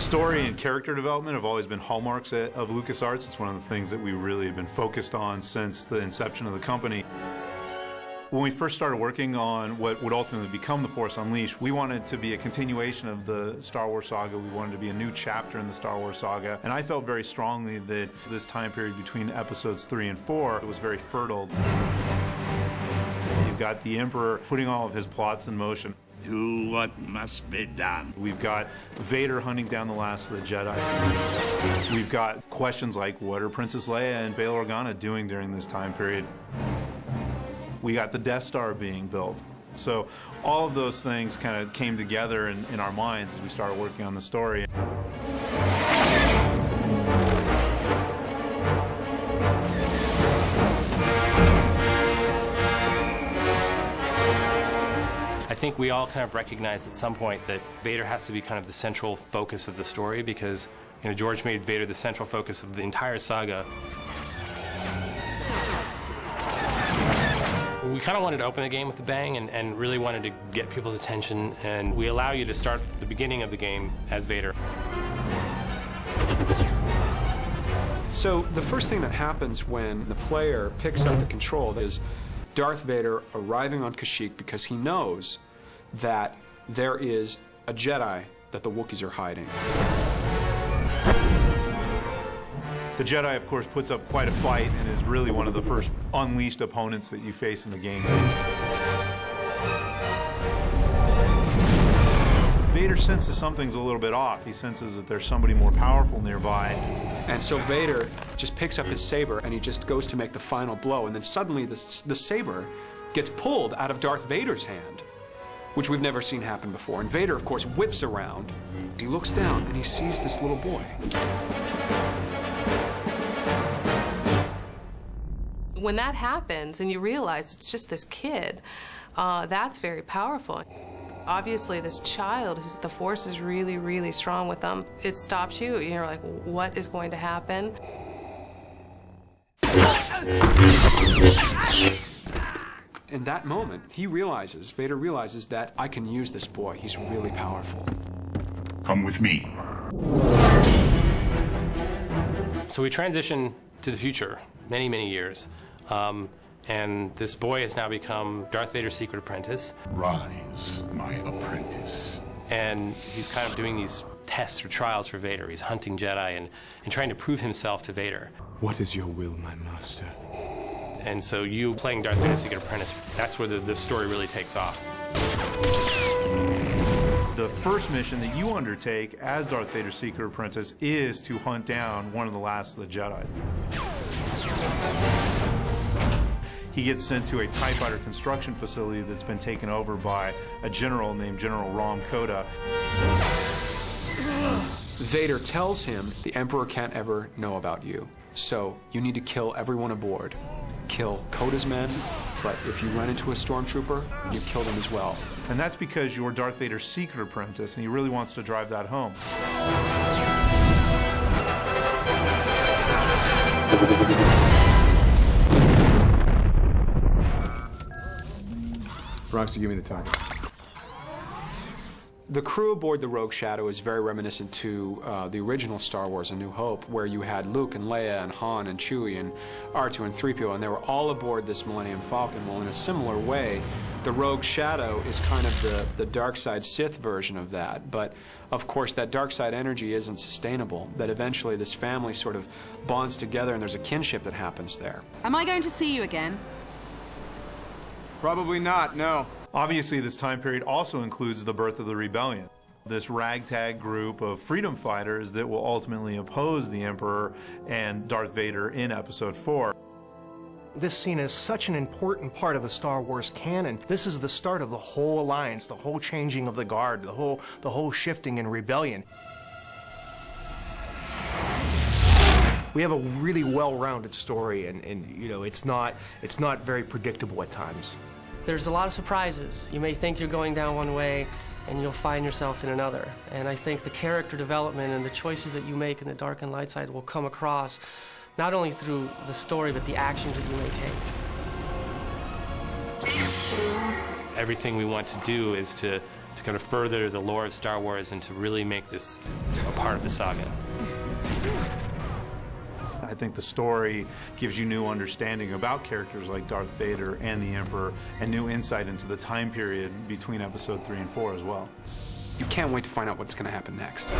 Story and character development have always been hallmarks of LucasArts. It's one of the things that we really have been focused on since the inception of the company. When we first started working on what would ultimately become The Force Unleashed, we wanted to be a continuation of the Star Wars saga. We wanted to be a new chapter in the Star Wars saga. And I felt very strongly that this time period between episodes 3 and 4 was very fertile. You've got the Emperor putting all of his plots in motion. Do what must be done. We've got Vader hunting down the last of the Jedi. We've got questions like, what are Princess Leia and Bail Organa doing during this time period? We got the Death Star being built. So all of those things kind of came together in our minds as we started working on the story. I think we all kind of recognized at some point that Vader has to be kind of the central focus of the story because, you know, George made Vader the central focus of the entire saga. We kind of wanted to open the game with a bang and really wanted to get people's attention, and we allow you to start the beginning of the game as Vader. So the first thing that happens when the player picks up the control is Darth Vader arriving on Kashyyyk because he knows that there is a Jedi that the Wookiees are hiding. The Jedi, of course, puts up quite a fight and is really one of the first unleashed opponents that you face in the game. Vader senses something's a little bit off. He senses that there's somebody more powerful nearby. And so Vader just picks up his saber and he just goes to make the final blow, and then suddenly the saber gets pulled out of Darth Vader's hand, which we've never seen happen before. And Vader, of course, whips around. He looks down and he sees this little boy. When that happens and you realize it's just this kid, that's very powerful. Obviously, this child, the Force is really, really strong with them. It stops you. You're like, what is going to happen? In that moment, Vader realizes that I can use this boy. He's really powerful. Come with me. So we transition to the future, many, many years. And this boy has now become Darth Vader's secret apprentice. Rise, my apprentice. And he's kind of doing these tests or trials for Vader. He's hunting Jedi and trying to prove himself to Vader. What is your will, my master? And so you playing Darth Vader's secret apprentice, that's where the story really takes off. The first mission that you undertake as Darth Vader's secret apprentice is to hunt down one of the last of the Jedi. He gets sent to a TIE fighter construction facility that's been taken over by a general named General Rom Koda. Vader tells him the Emperor can't ever know about you, so you need to kill everyone aboard. Kill Koda's men, but if you run into a stormtrooper, you kill them as well. And that's because you're Darth Vader's secret apprentice, and he really wants to drive that home. Roxy, give me the time. The crew aboard the Rogue Shadow is very reminiscent to the original Star Wars: A New Hope, where you had Luke and Leia and Han and Chewie and R2 and 3PO, and they were all aboard this Millennium Falcon. Well, in a similar way, the Rogue Shadow is kind of the dark side Sith version of that. But, of course, that dark side energy isn't sustainable, that eventually this family sort of bonds together and there's a kinship that happens there. Am I going to see you again? Probably not, no. Obviously, this time period also includes the birth of the Rebellion, this ragtag group of freedom fighters that will ultimately oppose the Emperor and Darth Vader in Episode 4. This scene is such an important part of the Star Wars canon. This is the start of the whole alliance, the whole changing of the guard, the whole shifting in rebellion. We have a really well-rounded story, and you know, it's not very predictable at times. There's a lot of surprises. You may think you're going down one way, and you'll find yourself in another. And I think the character development and the choices that you make in the dark and light side will come across not only through the story, but the actions that you may take. Everything we want to do is to to kind of further the lore of Star Wars and to really make this a part of the saga. I think the story gives you new understanding about characters like Darth Vader and the Emperor, and new insight into the time period between Episode 3 and 4 as well. You can't wait to find out what's going to happen next.